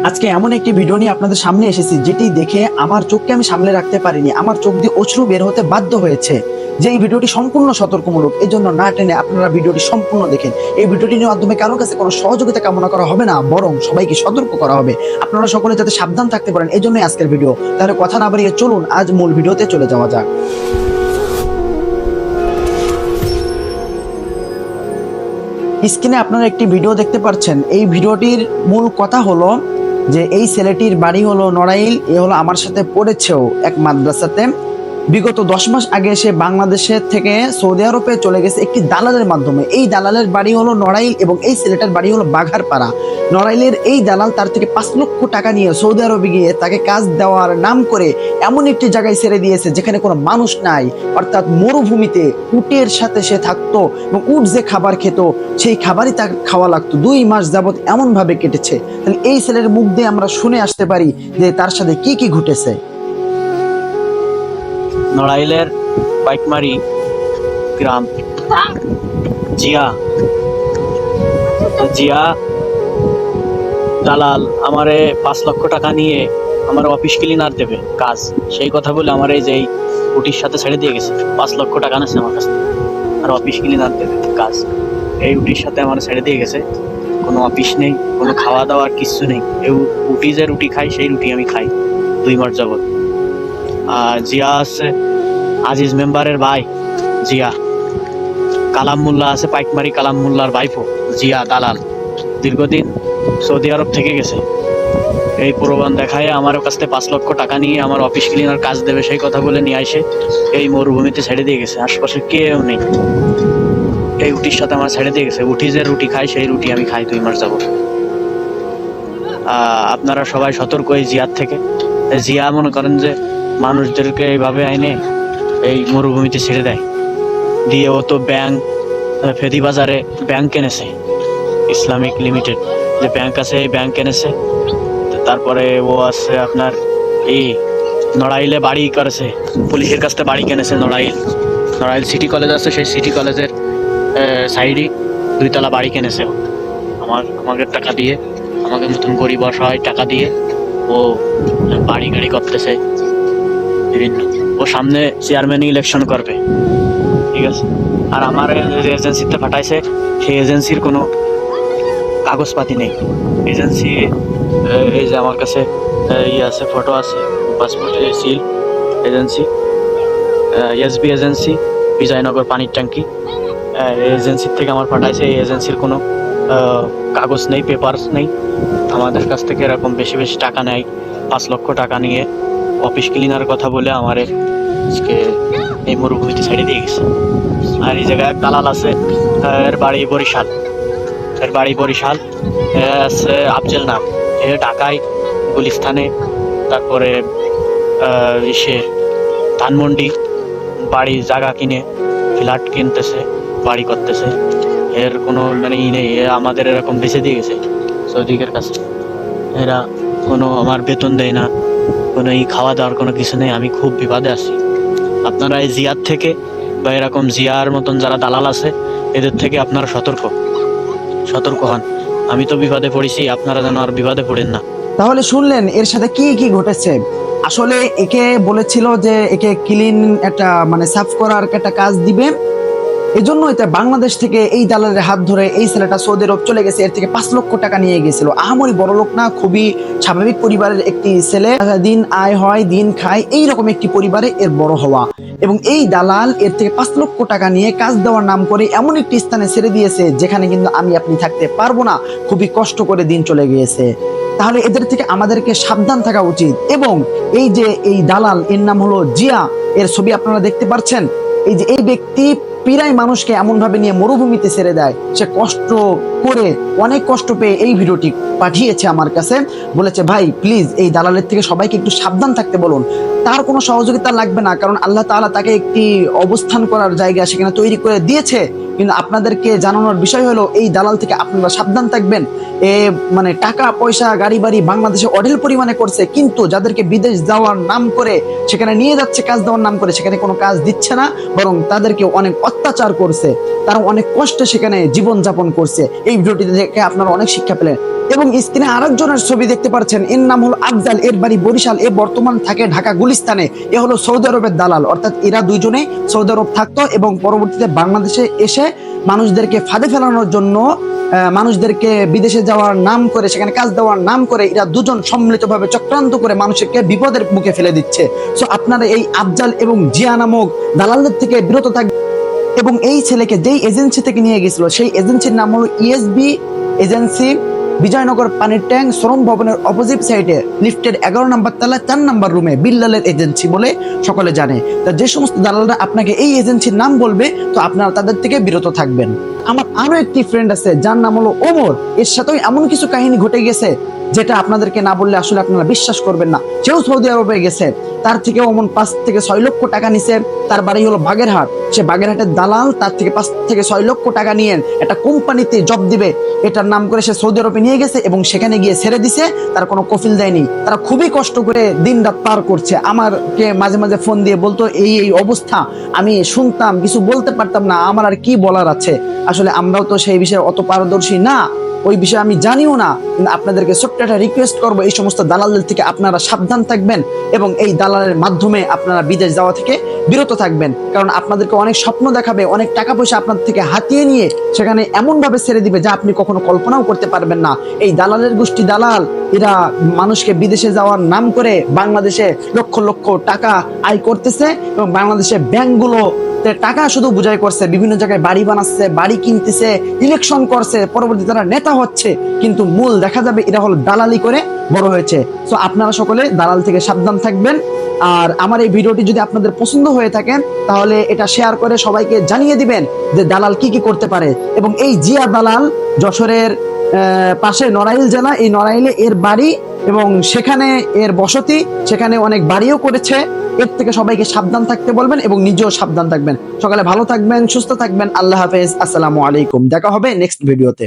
আজকে এমন একটি ভিডিও নিয়ে আপনাদের সামনে এসেছি যেটি দেখে আমার চোখকে আমি সামলে রাখতে পারিনি, আমার চোখ দিয়ে অশ্রু বের হতে বাধ্য হয়েছে। যে এই ভিডিওটি সম্পূর্ণ সতর্কমূলক, এই জন্য না টেনে আপনারা ভিডিওটি সম্পূর্ণ দেখেন। এই ভিডিওটির মাধ্যমে কারোর কাছে কোনো সহযোগিতা কামনা করা হবে না, বরং সবাইকে সতর্ক করা হবে, আপনারা সকলে যাতে সাবধান থাকতে পারেন, এই জন্যই আজকের ভিডিও। তাহলে কথা না বাড়িয়ে চলুন আজ মূল ভিডিওতে চলে যাওয়া যাক। স্ক্রিনে আপনারা একটি ভিডিও দেখতে পাচ্ছেন। এই ভিডিওটির মূল কথা হলো যে এই ছেলেটির বাড়ি হলো নড়াইল, এ হলো আমার সাথে পড়েছেও এক মাদ্রাসাতে। বিগত 10 মাস আগে সে বাংলাদেশের থেকে সৌদি আরবে চলে গেছে একটি দালালের মাধ্যমে। এই দালালের বাড়ি হলো নড়াইল এবং এই ছেলেটার বাড়ি হলো বাঘারপাড়া। নড়াইলের এই দালাল তার থেকে 5 লক্ষ টাকা নিয়ে সৌদি আরবে গিয়ে তাকে কাজ দেওয়ার নাম করে এমন একটি জায়গায় ছেড়ে দিয়েছে যেখানে কোনো মানুষ নাই, অর্থাৎ মরুভূমিতে উটের সাথে সে থাকতো এবং উট যে খাবার খেত সেই খাবারই তাকে খাওয়া লাগতো। 2 মাস যাবত এমন ভাবে কেটেছে। তাহলে এই ছেলের মুখ দিয়ে আমরা শুনে আসতে পারি যে তার সাথে কি কি ঘটেছে। নড়াইলের পাইকমারি গ্রাম জিয়া জিয়া দালাল আমারে 5 লক্ষ টাকা নিয়ে আমার অফিস ক্লিনার দেবে কাজ, সেই কথা বলে আমার এই যে এই উটির সাথে ছেড়ে দিয়ে গেছে। 5 লক্ষ টাকা নেছে আমার কাছ থেকে, আর অফিস ক্লিনার দেবে কাজ। এই উটির সাথে আমার ছেড়ে দিয়ে গেছে। কোনো অফিস নেই, কোনো খাওয়া দাওয়ার কিছু নেই। এই উটি যে রুটি খাই সেই রুটি আমি খাই 2 মাস যাবত। আর জিয়া আছে আজিজ মেম্বারের ভাই জিয়া, কালাম মোল্লা আছে পাইকমারি কালাম মোল্লার ভাইপো জিয়া দালাল, দীর্ঘদিন সৌদি আরব থেকে গেছে। এই প্রলোভন দেখায় আমার কাছ থেকে 5 লক্ষ টাকা নিয়ে আমার অফিস ক্লিনার কাজ দেবে সেই কথা বলে নিয়ে আসে এই মরুভূমিতে ছেড়ে দিয়ে গেছে। আশপাশে কেউ নেই, এই উটির সাথে আমার ছেড়ে দিয়ে গেছে। উঠি যে রুটি খাই সেই রুটি আমি খাই 2 মাস যাবত। আপনারা সবাই সতর্ক এই জিয়ার থেকে। জিয়া মনে করেন যে মানুষদেরকে এইভাবে আইনে এই মরুভূমিতে ছেড়ে দেয়। দিয়ে ও তো ব্যাংক ফেদি বাজারে ব্যাংক কিনেছে, ইসলামিক লিমিটেড যে ব্যাংক আছে এই ব্যাংক কিনেছে। তারপরে ও আছে আপনার এই নড়াইলে বাড়ি করেছে, পুলিশের কাছ থেকে বাড়ি কিনেছে। নড়াইল সিটি কলেজ আছে, সেই সিটি কলেজের সাইডে 2 তলা বাড়ি কিনেছে ও আমাকে টাকা দিয়ে, আমাকে মতন গরিব অসহায় টাকা দিয়ে ও বাড়ি গাড়ি করতেছে বিভিন্ন। ও সামনে চেয়ারম্যান ইলেকশন করবে, ঠিক আছে। আর আমার যে এজেন্সিতে পাঠাইছে সেই এজেন্সির কোনো কাগজপাতি নেই। এজেন্সি এই যে আমার কাছে আছে, ফটো আছে, passport seal agency, SB agency, Bijoynagar পানির ট্যাঙ্কি এজেন্সির থেকে আমার পাঠাইছে। এই এজেন্সির কোনো কাগজ নেই, পেপারস নেই। আমাদের কাছ থেকে এরকম বেশি বেশি টাকা নেয়, 5 লক্ষ টাকা নিয়ে অফিস ক্লিনার কথা বলে আমার আজকে এই মরুভূমিতে ছেড়ে দিয়ে গেছে। আর এই জায়গায় এক দালাল আছে, এর বাড়ি বরিশাল, আছে আফজল নাম, এ ঢাকায় গুলিস্তানে, তারপরে ইসে ধানমন্ডি বাড়ি জায়গা কিনে ফ্ল্যাট কিনতেছে, বাড়ি করতেছে। এর কোনো মানে ই নেই। আমাদের এরকম বেঁচে দিয়ে গেছে সৌদিকের কাছে। এরা কোনো আমার বেতন দেয় না, কোনো খাওয়া দাওয়ার কোনো কিছু নেই। আমি খুব বিপদে আছি। আপনারা এই জিয়ার থেকে বা এরকম জিয়ার মতন যারা দালাল আছে এদের থেকে আপনারা সতর্ক হন। আমি তো বিপদে পড়েছি, আপনারা যেন আর বিপদে পড়েন না। তাহলে শুনলেন এর সাথে কি কি ঘটেছে। আসলে একে বলেছিল যে একে ক্লিন একটা মানে সাফ করার একটা কাজ দিবে, এজন্য এটা বাংলাদেশ থেকে এই দালালের হাত ধরে এই ছেলেটা সৌদি আরব চলে গেছে। এর থেকে 5 লক্ষ টাকা নিয়ে গেছিল। আহামরি বড় লোক না, খুবই স্বাভাবিক পরিবারের একটি ছেলে, দিন আয় হয় দিন খায়, এইরকম একটি পরিবারে এর বড় হওয়া। এবং এই দালাল এর থেকে 5 লক্ষ টাকা নিয়ে কাজ দেওয়ার নাম করে এমন একটি স্থানে ছেড়ে দিয়েছে যেখানে কিন্তু আমি আপনি থাকতে পারবো না, খুবই কষ্ট করে দিন চলে গিয়েছে। তাহলে এদের থেকে আমাদেরকে সাবধান থাকা উচিত। এবং এই যে এই দালাল, এর নাম হলো জিয়া, এর ছবি আপনারা দেখতে পাচ্ছেন। এই যে এই ব্যক্তি প্রায় মানুষকে এমন ভাবে নিয়ে মরুভূমিতে ছেড়ে দেয়। সে কষ্ট করে, অনেক কষ্ট পেয়ে এই ভিডিওটি পাঠিয়েছে আমার কাছে, বলেছে ভাই প্লিজ এই দালালের থেকে সবাইকে একটু সাবধান থাকতে বলুন। তার কোনো সহযোগিতা লাগবে না, কারণ আল্লাহ তাআলা তাকে একটি অবস্থান করার জায়গা সেখানে তৈরি করে দিয়েছে। কিন্তু আপনাদেরকে জানানোর বিষয় হলো এই দালাল থেকে আপনারা সাবধান থাকবেন। এ মানে টাকা পয়সা গাড়ি বাড়ি বাংলাদেশে অঢেল পরিমাণে করছে, কিন্তু যাদেরকে বিদেশ যাওয়ার নাম করে সেখানে নিয়ে যাচ্ছে কাজ দেওয়ার নাম করে, সেখানে কোনো কাজ দিচ্ছে না, বরং তাদেরকে অনেক অত্যাচার করছে, তারা অনেক কষ্টে সেখানে জীবন যাপন করছে। এই ভিডিওটি দেখে আপনারা অনেক শিক্ষা পেলেন। এবং স্ক্রিনে আরেকজনের ছবি দেখতে পাচ্ছেন, এর নাম হলো আফজাল, এর বাড়ি বরিশাল, এ বর্তমান থাকে ঢাকা গুলিস্তানে। এ হলো সৌদি আরবের দালাল, অর্থাৎ এরা দুইজনেই সৌদি আরব থাকতো এবং পরবর্তীতে বাংলাদেশে এসে মানুষদেরকে ফাঁদে ফেলানোর জন্য, মানুষদেরকে বিদেশে যাওয়ার নাম করে, সেখানে কাজ দেওয়ার নাম করে এরা দুজন সম্মিলিতভাবে চক্রান্ত করে মানুষকে বিপদের মুখে ফেলে দিচ্ছে। সো আপনারা এই আফজাল এবং জিয়া নামক দালালদের থেকে বিরত থাকবেন। এবং এই ছেলেকে যেই এজেন্সি থেকে নিয়ে গেছিল সেই এজেন্সির নাম হলো ইএসবি এজেন্সি, বিজয়নগর পানির ট্যাঙ্ক শ্রম ভবনের অপোজিট সাইডে লিফটের 11 নম্বর তলা 4 নম্বর রুমে বিল্লালের এজেন্সি বলে সকলে জানে। তা যে সমস্ত দালালরা আপনাকে এই এজেন্সির নাম বলবে, তো আপনারা তাদের থেকে বিরত থাকবেন। আমার আরো একটি ফ্রেন্ড আছে যার নাম হলো ওমর, এর সাথেও এমন কিছু কাহিনী ঘটে গেছে যেটা আপনাদেরকে না বললে আসলে আপনারা বিশ্বাস করবেন না। সেও সৌদি আরবে গেছে, তার থেকে অমন 5 থেকে 6 লক্ষ টাকা নিছে। তার বাড়ি হলো বাগেরহাট, সে বাগেরহাটের দালাল তার থেকে 5 থেকে 6 লক্ষ টাকা নিয়ে একটা কোম্পানিতে জব দিবে এটার নাম করে সে সৌদি আরবে নিয়ে গেছে এবং সেখানে গিয়ে ছেড়ে দিছে। তার কোনো কফিল দেয়নি, তারা খুবই কষ্ট করে দিন রাত পার করছে। আমাকে মাঝে মাঝে ফোন দিয়ে বলতো এই এই অবস্থা, আমি শুনতাম, কিছু বলতে পারতাম না, আমার আর কি বলার আছে। আসলে আমরাও তো সেই বিষয়ে অত পারদর্শী না, ওই বিষয়ে আমি জানিও না। কিন্তু আপনাদেরকে ছোট্ট একটা রিকোয়েস্ট করবো, এই সমস্ত দালালদের থেকে আপনারা সাবধান থাকবেন এবং এই দালালের মাধ্যমে আপনারা বিদেশ যাওয়া থেকে বিরত থাকবেন। কারণ আপনাদেরকে অনেক স্বপ্ন দেখাবে, অনেক টাকা পয়সা আপনার থেকে হাতিয়ে নিয়ে সেখানে এমন ভাবে ছেড়ে দিবে যা আপনি কখনো কল্পনাও করতে পারবেন না। এই দালালের গোষ্ঠী দালাল, এরা মানুষকে বিদেশে যাওয়ার নাম করে বাংলাদেশে লক্ষ লক্ষ টাকা আয় করতেছে এবং বাংলাদেশে ব্যাংকগুলো টাকা শুধু বুঝাই করছে, বিভিন্ন জায়গায় বাড়ি বানাচ্ছে, বাড়ি কিনতেছে, ইলেকশন করছে, পরবর্তীতে তারা নেতা হচ্ছে, কিন্তু মূল দেখা যাবে এরা হলো দালালি করে বড় হয়েছে। তো আপনারা সকলে দালাল থেকে সাবধান থাকবেন। আর আমার এই ভিডিওটি যদি আপনাদের পছন্দ হয়ে থাকে তাহলে এটা শেয়ার করে সবাইকে জানিয়ে দিবেন যে দালাল কি কি করতে পারে। এবং এই জিয়া দালাল যশোরের পাশে নড়াইল জেলা, এই নড়াইলে এর বাড়ি এবং সেখানে এর বসতি, সেখানে অনেক বাড়িও করেছে। এর থেকে সবাইকে সাবধান থাকতে বলবেন এবং নিজেও সাবধান থাকবেন। সকালে ভালো থাকবেন, সুস্থ থাকবেন। আল্লাহ হাফেজ, আসসালামু আলাইকুম। দেখা হবে নেক্সট ভিডিওতে।